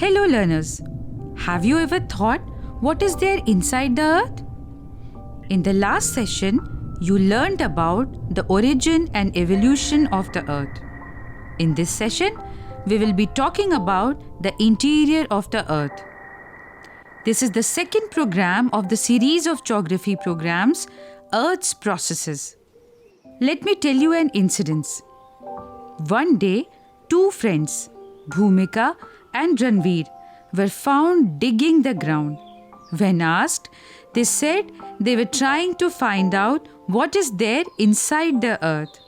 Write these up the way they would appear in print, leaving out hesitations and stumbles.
Hello learners, have you ever thought what is there inside the earth? In the last session, you learned about the origin and evolution of the earth. In this session, we will be talking about the interior of the earth. This is the second program of the series of geography programs, Earth's Processes. Let me tell you an incident. One day, two friends, Bhumika and Ranveer, were found digging the ground. When asked, they said they were trying to find out what is there inside the earth.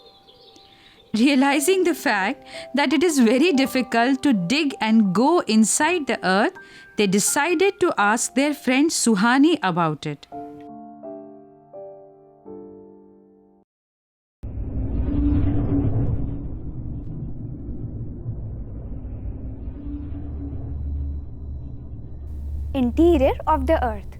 Realizing the fact that it is very difficult to dig and go inside the earth, they decided to ask their friend Suhani about it. Interior of the earth.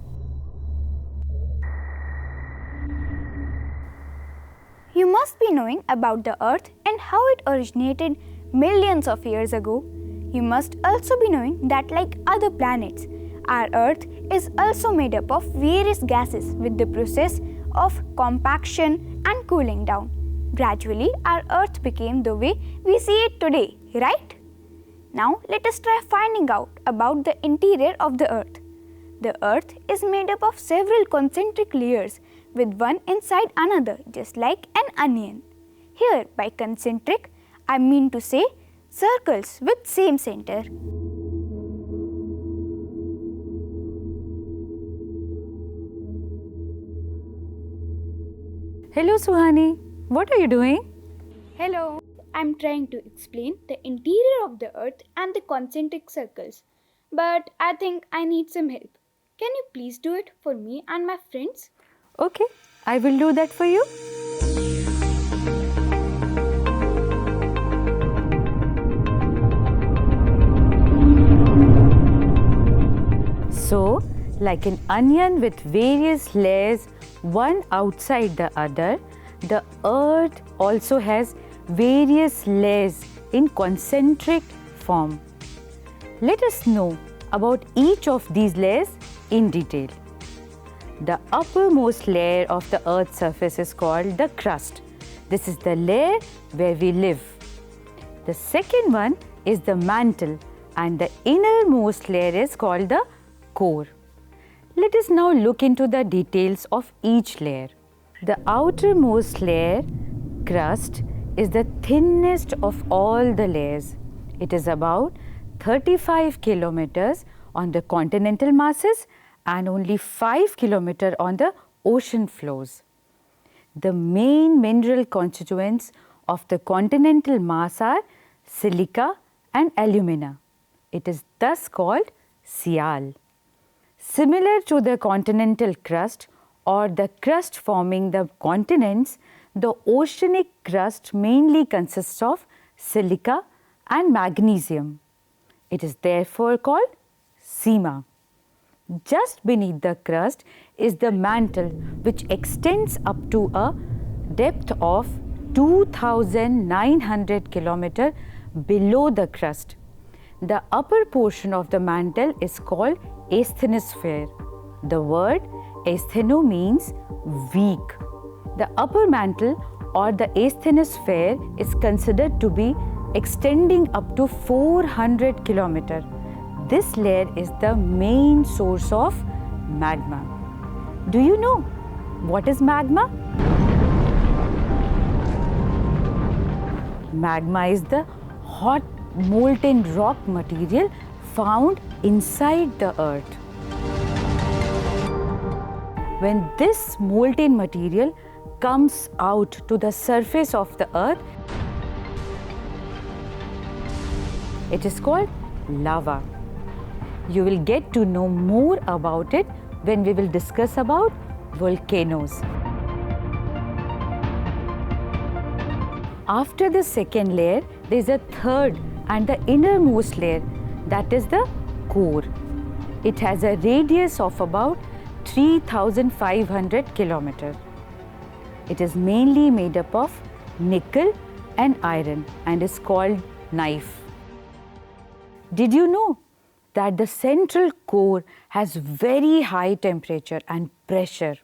You must be knowing about the earth and how it originated millions of years ago. You must also be knowing that, like other planets, our earth is also made up of various gases with the process of compaction and cooling down. Gradually, our earth became the way we see it today, right? Now, let us try finding out about the interior of the earth. The earth is made up of several concentric layers with one inside another, just like an onion. Here, by concentric, I mean to say circles with same center. Hello Suhani, what are you doing? Hello. I'm trying to explain the interior of the earth and the concentric circles, but I think I need some help. Can you please do it for me and my friends? Okay, I will do that for you. So, like an onion with various layers, one outside the other, the earth also has various layers in concentric form. Let us know about each of these layers in detail. The uppermost layer of the earth's surface is called the crust. This is the layer where we live. The second one is the mantle, and the innermost layer is called the core. Let us now look into the details of each layer. The outermost layer, crust, is the thinnest of all the layers. It is about 35 kilometers on the continental masses and only 5 kilometers on the ocean floors. The main mineral constituents of the continental mass are silica and alumina. It is thus called sial. Similar to the continental crust or the crust forming the continents, the oceanic crust mainly consists of silica and magnesium. It is therefore called seema. Just beneath the crust is the mantle, which extends up to a depth of 2,900 kilometers below the crust. The upper portion of the mantle is called asthenosphere. The word astheno means weak. The upper mantle or the asthenosphere is considered to be extending up to 400 kilometers. This layer is the main source of magma. Do you know what is magma? Magma is the hot molten rock material found inside the earth. When this molten material comes out to the surface of the earth, it is called lava. You will get to know more about it when we will discuss about volcanoes. After the second layer, there is a third and the innermost layer, that is the core. It has a radius of about 3,500 kilometers. It is mainly made up of nickel and iron and is called knife. Did you know that the central core has very high temperature and pressure.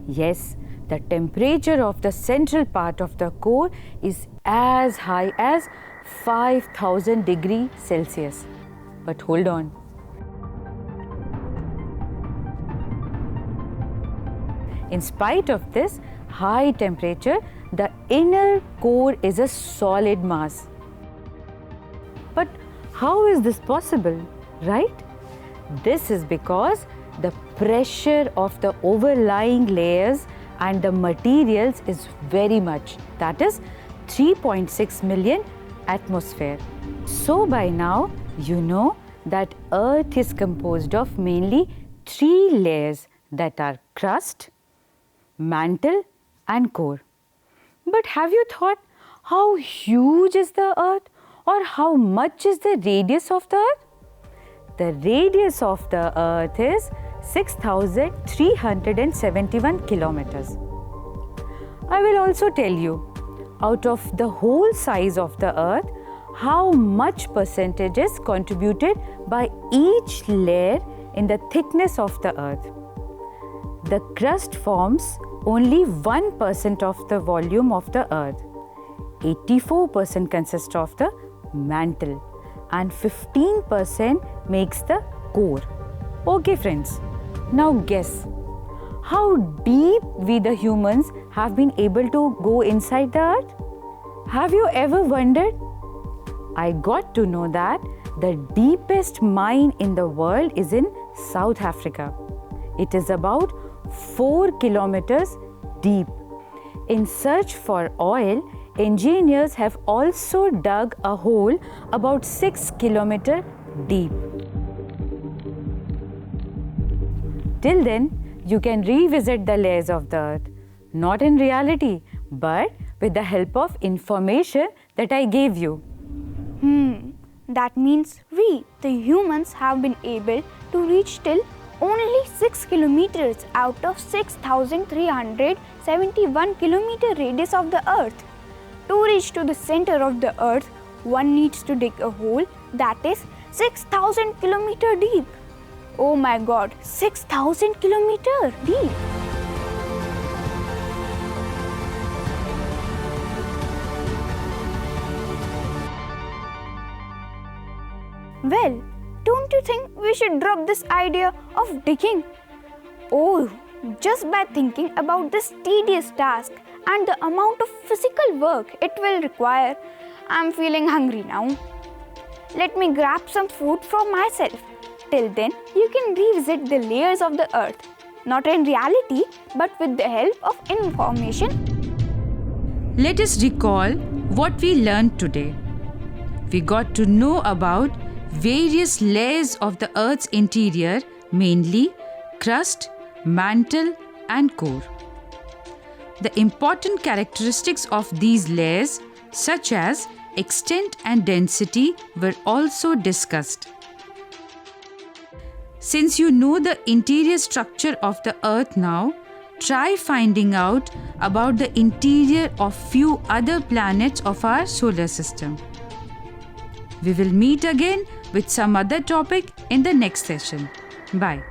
Yes, the temperature of the central part of the core is as high as 5000 degrees Celsius. But hold on. In spite of this high temperature, the inner core is a solid mass. But how is this possible, right? This is because the pressure of the overlying layers and the materials is very much, that is 3.6 million atmosphere. So by now, you know that Earth is composed of mainly 3 layers, that are crust, mantle and core. But have you thought how huge is the Earth, or how much is the radius of the Earth? The radius of the Earth is 6,371 kilometers. I will also tell you, out of the whole size of the Earth, how much percentage is contributed by each layer in the thickness of the Earth. The crust forms only 1% of the volume of the Earth. 84% consists of the mantle and 15% makes the core. Okay friends, now guess how deep we the humans have been able to go inside the Earth? Have you ever wondered? I got to know that the deepest mine in the world is in South Africa. It is about 4 kilometers deep. In search for oil, engineers have also dug a hole about 6 kilometers deep. Till then, you can revisit the layers of the Earth, not in reality, but with the help of information that I gave you. That means we, the humans, have been able to reach till only 6 kilometers out of 6,371 kilometer radius of the Earth. To reach to the center of the Earth, one needs to dig a hole that is 6,000 kilometer deep. Oh my God, 6,000 kilometer deep. Well, don't you think we should drop this idea of digging? Oh, just by thinking about this tedious task and the amount of physical work it will require, I'm feeling hungry now. Let me grab some food for myself. Till then, you can revisit the layers of the Earth, not in reality, but with the help of information. Let us recall what we learned today. We got to know about various layers of the Earth's interior, mainly crust, mantle and core. The important characteristics of these layers, such as extent and density, were also discussed. Since you know the interior structure of the Earth now, try finding out about the interior of few other planets of our solar system. We will meet again with some other topic in the next session. Bye.